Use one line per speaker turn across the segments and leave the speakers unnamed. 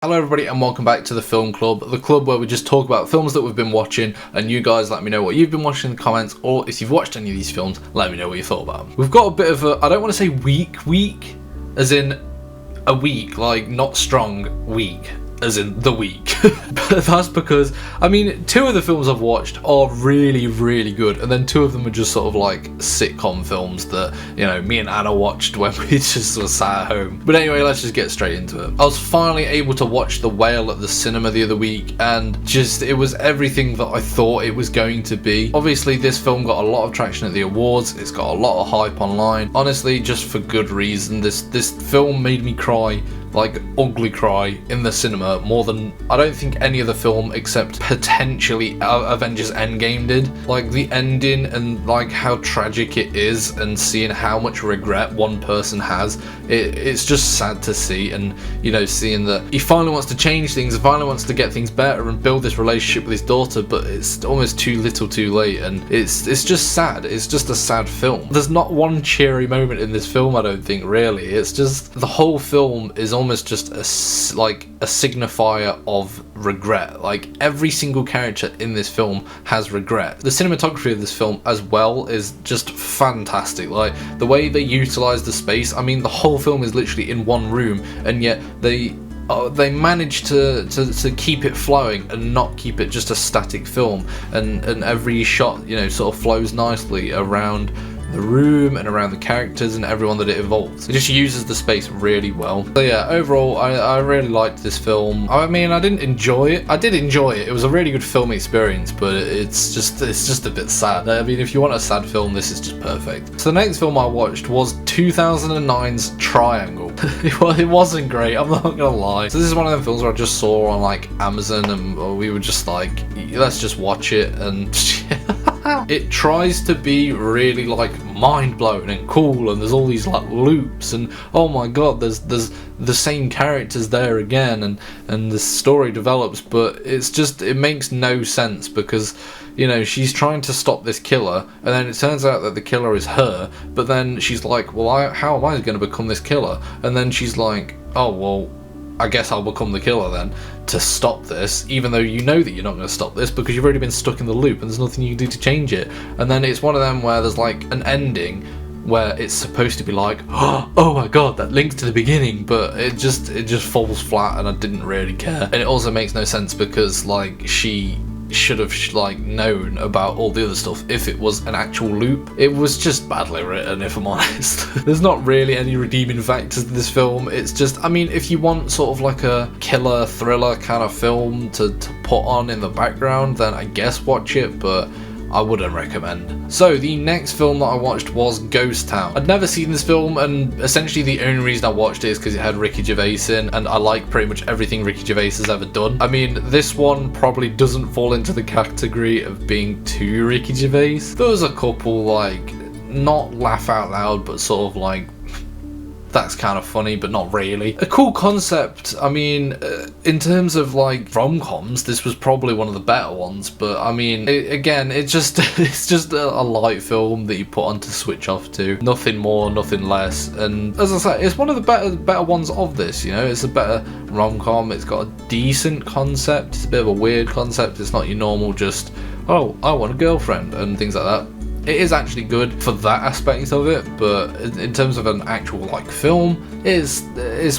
Hello everybody and welcome back to the Film Club, the club where we just talk about films that we've been watching and you guys let me know what you've been watching in the comments, or if you've watched any of these films, let me know what you thought about them. We've got a bit of a, I don't want to say week, as in a week, like not strong week, as in the week. But that's because, I mean, two of the films I've watched are really good, and then two of them are just sort of like sitcom films that, you know, me and Anna watched when we just were sat at home. But anyway, let's just get straight into it. I was finally able to watch The Whale at the cinema the other week, and just, it was everything that I thought it was going to be. Obviously, this film got a lot of traction at the awards, it's got a lot of hype online, honestly, just for good reason. This film made me cry, like ugly cry, in the cinema more than I don't think any other film except potentially Avengers Endgame did. Like the ending and like how tragic it is, and seeing how much regret one person has, it's just sad to see. And you know, seeing that he finally wants to change things, finally wants to get things better and build this relationship with his daughter, but it's almost too little too late, and it's just sad. It's just a sad film. There's not one cheery moment in this film, I don't think, really. It's just the whole film is almost just a signifier of regret. Like every single character in this film has regret. The cinematography of this film as well is just fantastic. Like the way they utilize the space. I mean, the whole film is literally in one room, and yet they manage to keep it flowing and not keep it just a static film, and every shot, you know, sort of flows nicely around the room and around the characters and everyone that it involves. It just uses the space really well. So yeah, overall, I really liked this film. I mean, I didn't enjoy it. I did enjoy it. It was a really good film experience, but it's just a bit sad. I mean, if you want a sad film, this is just perfect. So the next film I watched was 2009's Triangle. It wasn't great, I'm not gonna lie. So this is one of them films where I just saw on like Amazon, and we were just like, let's just watch it, and it tries to be really like mind-blowing and cool, and there's all these like loops, and oh my god, there's the same characters there again, and the story develops, but it makes no sense, because you know, she's trying to stop this killer, and then it turns out that the killer is her, but then she's like, well, how am I going to become this killer? And then she's like, oh well, I guess I'll become the killer then to stop this, even though you know that you're not going to stop this because you've already been stuck in the loop and there's nothing you can do to change it. And then it's one of them where there's like an ending where it's supposed to be like, oh my god, that links to the beginning, but it just falls flat, and I didn't really care. And it also makes no sense because like she should have like known about all the other stuff if it was an actual loop. It was just badly written, if I'm honest. There's not really any redeeming factors to this film. It's just, I mean, if you want sort of like a killer thriller kind of film to put on in the background, then I guess watch it, but I wouldn't recommend. So the next film that I watched was Ghost Town. I'd never seen this film, and essentially the only reason I watched it is because it had Ricky Gervais in, and I like pretty much everything Ricky Gervais has ever done. I mean, this one probably doesn't fall into the category of being too Ricky Gervais. There was a couple like, not laugh out loud, but sort of like, that's kind of funny, but not really. A cool concept. I mean, in terms of like rom-coms, this was probably one of the better ones, but I mean, it's just a light film that you put on to switch off to. Nothing more, nothing less. And as I say, it's one of the better ones of this, you know. It's a better rom-com. It's got a decent concept. It's a bit of a weird concept. It's not your normal just, oh, I want a girlfriend and things like that. It is actually good for that aspect of it, but in terms of an actual like film, is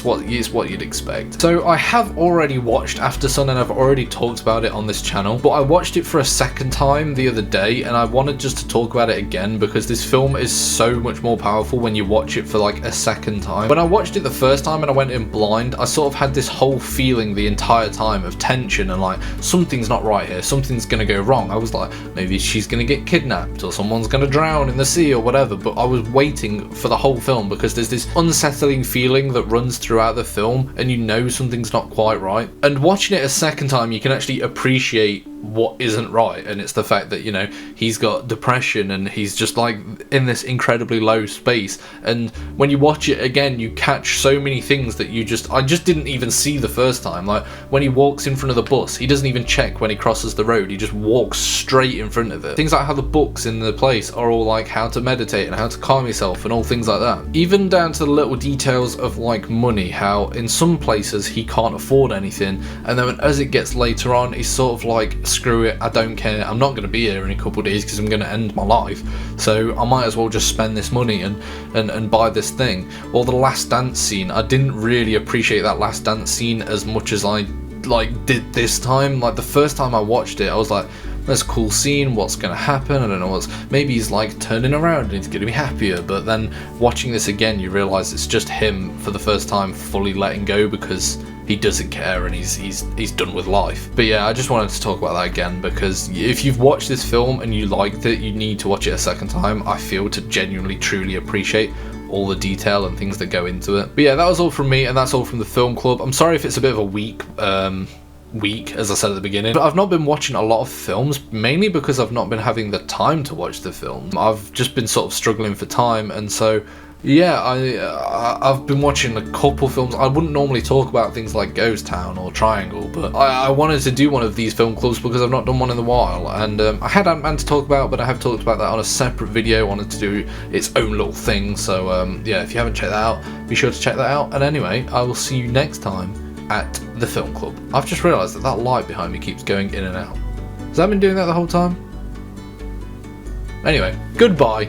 what you'd expect. So I have already watched Aftersun, and I've already talked about it on this channel, but I watched it for a second time the other day, and I wanted just to talk about it again because this film is so much more powerful when you watch it for like a second time. When I watched it the first time and I went in blind, I sort of had this whole feeling the entire time of tension and like, something's not right here, something's gonna go wrong. I was like, maybe she's gonna get kidnapped or someone's gonna drown in the sea or whatever, but I was waiting for the whole film because there's this unsettling feeling that runs throughout the film, and you know something's not quite right. And watching it a second time, you can actually appreciate what isn't right, and it's the fact that, you know, he's got depression and he's just like in this incredibly low space. And when you watch it again, you catch so many things that I just didn't even see the first time. Like when he walks in front of the bus, he doesn't even check when he crosses the road, he just walks straight in front of it. Things like how the books in the place are all like how to meditate and how to calm yourself and all things like that. Even down to the little details of like money, how in some places he can't afford anything, and then as it gets later on, he's sort of like, screw it, I don't care, I'm not going to be here in a couple of days because I'm going to end my life, so I might as well just spend this money and buy this thing. Or the last dance scene, I didn't really appreciate that last dance scene as much as I like did this time. Like the first time I watched it, I was like, that's a cool scene, what's going to happen, I don't know, maybe he's like turning around and he's going to be happier. But then watching this again, you realise it's just him for the first time fully letting go because he doesn't care and he's done with life. But yeah, I just wanted to talk about that again because if you've watched this film and you liked it, you need to watch it a second time, I feel, to genuinely truly appreciate all the detail and things that go into it. But yeah, that was all from me, and that's all from the film club. I'm sorry if it's a bit of a weak as I said at the beginning, but I've not been watching a lot of films, mainly because I've not been having the time to watch the film. I've just been sort of struggling for time, and so yeah, I've been watching a couple films. I wouldn't normally talk about things like Ghost Town or Triangle, but I wanted to do one of these film clubs because I've not done one in a while, and I had Ant-Man to talk about, but I have talked about that on a separate video. I wanted to do its own little thing, so yeah, if you haven't checked that out, be sure to check that out. And anyway, I will see you next time at the film club. I've just realised that light behind me keeps going in and out. Has that been doing that the whole time? Anyway, goodbye.